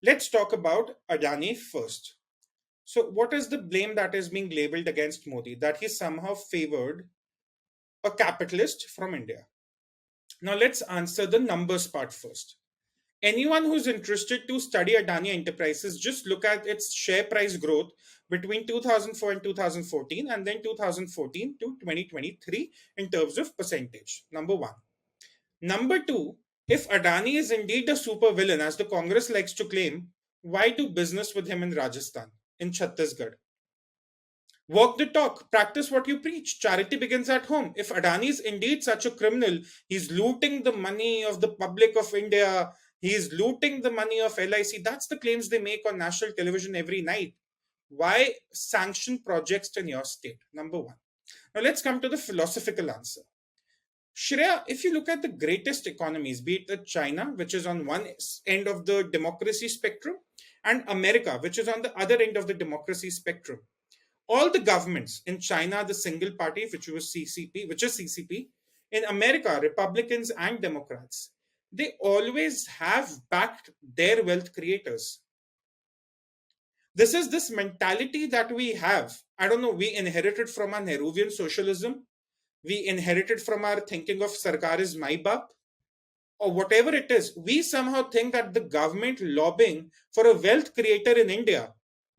Let's talk about Adani first. So, what is the blame that is being labeled against Modi? That he somehow favored a capitalist from India. Now, let's answer the numbers part first. Anyone who's interested to study Adani Enterprises, just look at its share price growth between 2004 and 2014, and then 2014 to 2023 in terms of percentage. Number one. Number two, if Adani is indeed a super villain, as the Congress likes to claim, why do business with him in Rajasthan, in Chhattisgarh? Walk the talk, practice what you preach. Charity begins at home. If Adani is indeed such a criminal, he's looting the money of the public of India, he's looting the money of LIC. That's the claims they make on national television every night. Why sanction projects in your state? Number one. Now let's come to the philosophical answer. Shreya, if you look at the greatest economies, be it China, which is on one end of the democracy spectrum, and America, which is on the other end of the democracy spectrum, all the governments in China, the single party, which is CCP, in America, Republicans and Democrats, they always have backed their wealth creators. This is this mentality that we have. I don't know, we inherited from our Nehruvian socialism, we inherited from our thinking of Sarkar is my bap, or whatever it is. We somehow think that the government lobbying for a wealth creator in India,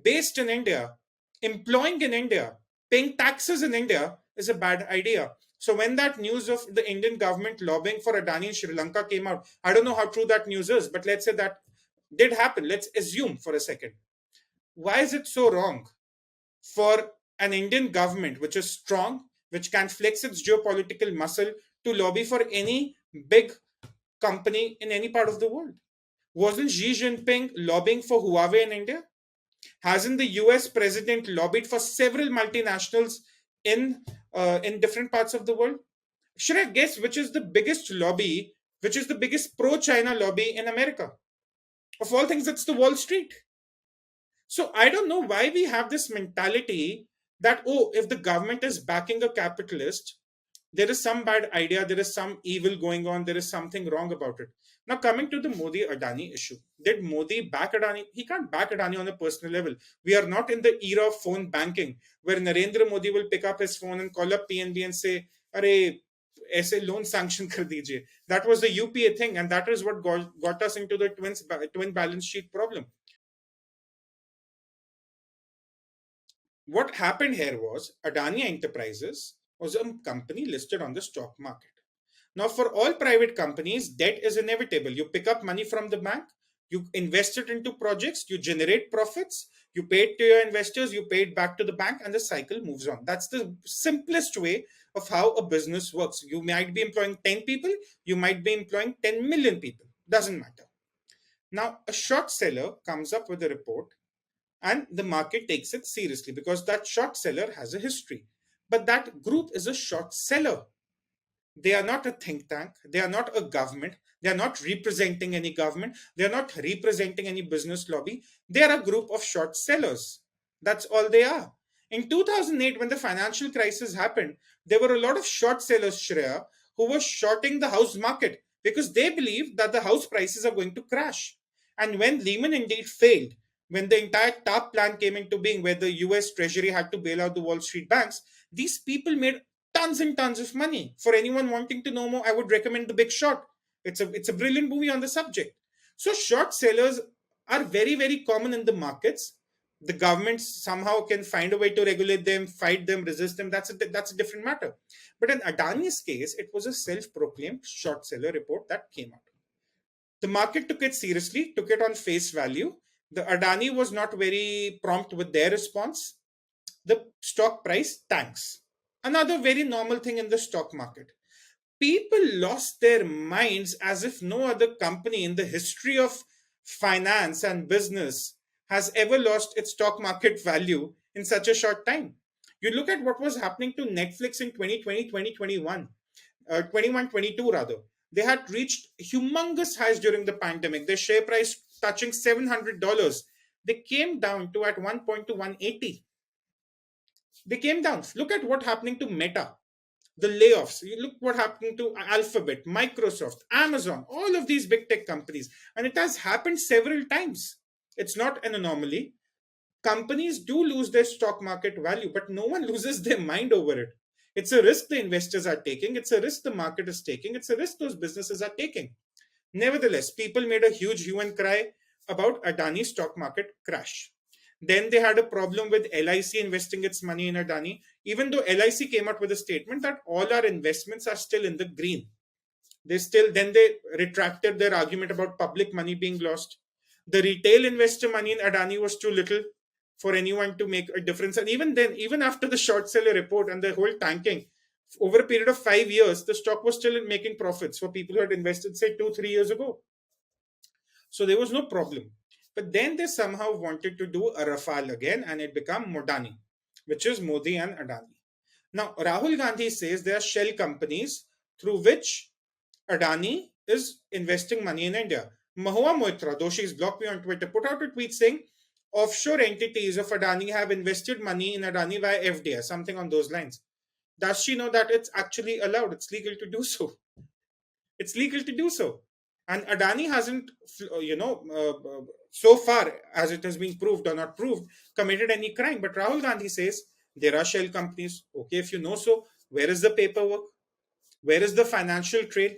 based in India, employing in India, paying taxes in India is a bad idea. So when that news of the Indian government lobbying for Adani in Sri Lanka came out, I don't know how true that news is, but let's say that did happen. Let's assume for a second. Why is it so wrong for an Indian government which is strong, which can flex its geopolitical muscle to lobby for any big company in any part of the world? Wasn't Xi Jinping lobbying for Huawei in India? Hasn't the US president lobbied for several multinationals in different parts of the world? Should I guess which is the biggest lobby, which is the biggest pro China lobby in America? Of all things, it's the Wall Street. So I don't know why we have this mentality that, oh, if the government is backing a capitalist, there is some bad idea, there is some evil going on, there is something wrong about it. Now, coming to the Modi Adani issue, did Modi back Adani? He can't back Adani on a personal level. We are not in the era of phone banking where Narendra Modi will pick up his phone and call up PNB and say, Arey, ऐसे loan sanction कर दीजिए. That was the UPA thing, and that is what got us into the twin balance sheet problem. What happened here was Adani Enterprises was a company listed on the stock market. Now, for all private companies, debt is inevitable. You pick up money from the bank, you invest it into projects, you generate profits, you pay it to your investors, you pay it back to the bank, and the cycle moves on. That's the simplest way of how a business works. You might be employing 10 people, you might be employing 10 million people. Doesn't matter. Now, a short seller comes up with a report and the market takes it seriously because that short seller has a history. But that group is a short seller. They are not a think tank. They are not a government. They are not representing any government. They are not representing any business lobby. They are a group of short sellers. That's all they are. In 2008, when the financial crisis happened, there were a lot of short sellers, Shreya, who were shorting the house market because they believed that the house prices are going to crash. And when Lehman indeed failed, when the entire TARP plan came into being, where the US Treasury had to bail out the Wall Street banks, these people made tons and tons of money. For anyone wanting to know more, I would recommend The Big Short. It's a brilliant movie on the subject. So short sellers are very, very common in the markets. The governments somehow can find a way to regulate them, fight them, resist them. That's a different matter. But in Adani's case, it was a self-proclaimed short seller report that came out. The market took it seriously, took it on face value. The Adani was not very prompt with their response. The stock price tanks. Another very normal thing in the stock market. People lost their minds as if no other company in the history of finance and business has ever lost its stock market value in such a short time. You look at what was happening to Netflix in 2020, 2021, 21, 22 rather. They had reached humongous highs during the pandemic. Their share price touching $700. They came down to at one point to 180. They came down. Look at what happening to Meta, the layoffs. You look what happened to Alphabet, Microsoft, Amazon, all of these big tech companies. And it has happened several times. It's not an anomaly. Companies do lose their stock market value, but no one loses their mind over it. It's a risk the investors are taking, it's a risk the market is taking, it's a risk those businesses are taking. Nevertheless, people made a huge hue and cry about Adani's stock market crash. Then they had a problem with LIC investing its money in Adani, even though LIC came out with a statement that all our investments are still in the green. They retracted their argument about public money being lost. The retail investor money in Adani was too little for anyone to make a difference. And even then, even after the short seller report and the whole tanking, over a period of 5 years, the stock was still making profits for people who had invested, say, 2, 3 years ago. So there was no problem. But then they somehow wanted to do a Rafale again, and it became Modani, which is Modi and Adani. Now, Rahul Gandhi says there are shell companies through which Adani is investing money in India. Mahua Moitra, though she's blocked me on Twitter, put out a tweet saying offshore entities of Adani have invested money in Adani via FDI, something on those lines. Does she know that it's actually allowed? It's legal to do so. It's legal to do so. And Adani hasn't, so far as it has been proved or not proved, committed any crime. But Rahul Gandhi says there are shell companies. Okay, if you know so, where is the paperwork? Where is the financial trail?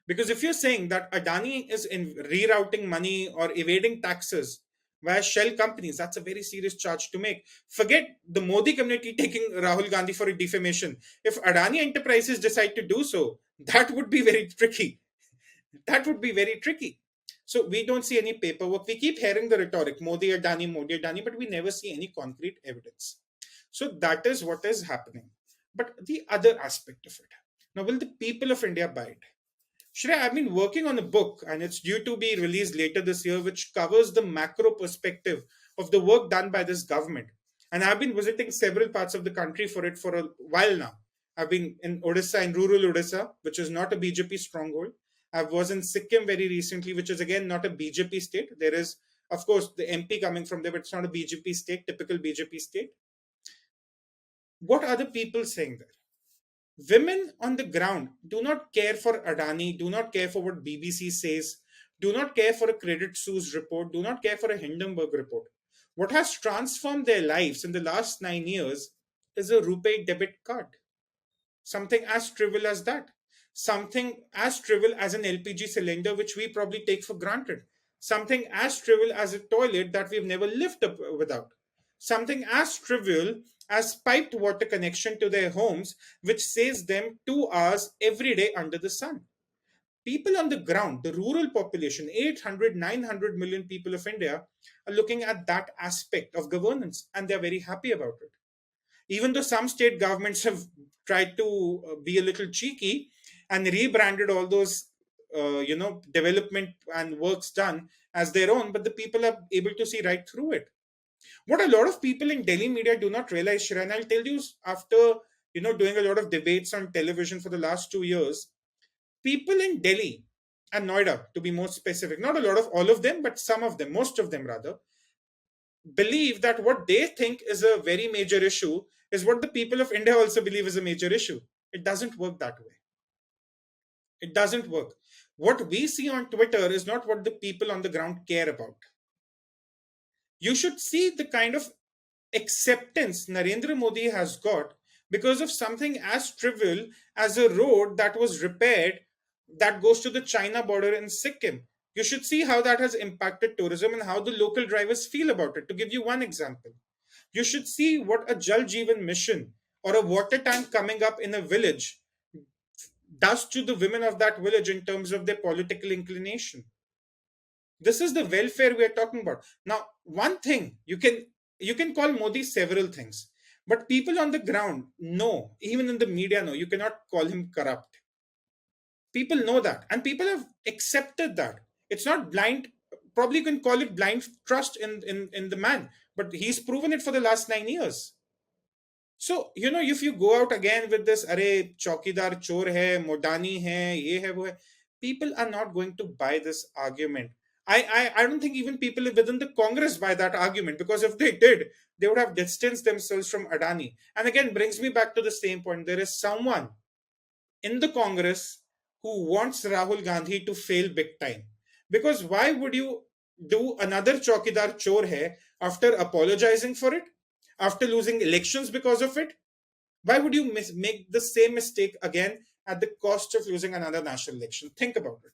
Because if you're saying that Adani is in rerouting money or evading taxes via shell companies, that's a very serious charge to make. Forget the Modi community taking Rahul Gandhi for a defamation. If Adani Enterprises decide to do so, that would be very tricky. That would be very tricky. So we don't see any paperwork. We keep hearing the rhetoric, Modi Adani, but we never see any concrete evidence. So that is what is happening. But the other aspect of it. Now, will the people of India buy it? Shreya, I've been working on a book and it's due to be released later this year, which covers the macro perspective of the work done by this government. And I've been visiting several parts of the country for it for a while now. I've been in Odisha, in rural Odisha, which is not a BJP stronghold. I was in Sikkim very recently, which is again not a BJP state. There is, of course, the MP coming from there, but it's not a BJP state, typical BJP state. What are the people saying there? Women on the ground do not care for Adani, do not care for what BBC says, do not care for a Credit Suisse report, do not care for a Hindenburg report. What has transformed their lives in the last 9 years is a RuPay debit card. Something as trivial as that. Something as trivial as an LPG cylinder, which we probably take for granted. Something as trivial as a toilet that we've never lived up without. Something as trivial as piped water connection to their homes, which saves them 2 hours every day under the sun. People on the ground, the rural population, 800, 900 million people of India, are looking at that aspect of governance and they're very happy about it. Even though some state governments have tried to be a little cheeky and rebranded all those, development and works done as their own, but the people are able to see right through it. What a lot of people in Delhi media do not realize, Shreya, and I'll tell you after doing a lot of debates on television for the last 2 years, people in Delhi and Noida, to be more specific, not a lot of all of them, but some of them, most of them rather, believe that what they think is a very major issue is what the people of India also believe is a major issue. It doesn't work that way. It doesn't work. What we see on Twitter is not what the people on the ground care about. You should see the kind of acceptance Narendra Modi has got because of something as trivial as a road that was repaired that goes to the China border in Sikkim. You should see how that has impacted tourism and how the local drivers feel about it. To give you one example, you should see what a Jal Jeevan mission or a water tank coming up in a village does to the women of that village in terms of their political inclination. This is the welfare we are talking about. Now, one thing you can call Modi several things, but people on the ground know, even in the media know, you cannot call him corrupt. People know that, and people have accepted that. It's not blind. Probably you can call it blind trust in the man, but he's proven it for the last 9 years. So, if you go out again with this, array, Chaukidar chor hai, Modani hai, ye hai, wo hai, people are not going to buy this argument. I don't think even people within the Congress buy that argument because if they did, they would have distanced themselves from Adani. And again, brings me back to the same point. There is someone in the Congress who wants Rahul Gandhi to fail big time. Because why would you do another Chaukidar chore hai after apologizing for it, after losing elections because of it? Why would you make the same mistake again at the cost of losing another national election? Think about it.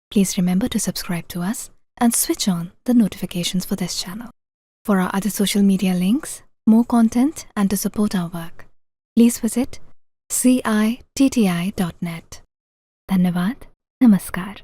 Please remember to subscribe to us and switch on the notifications for this channel. For our other social media links, more content, and to support our work, please visit citti.net. Dhanyavad. Namaskar.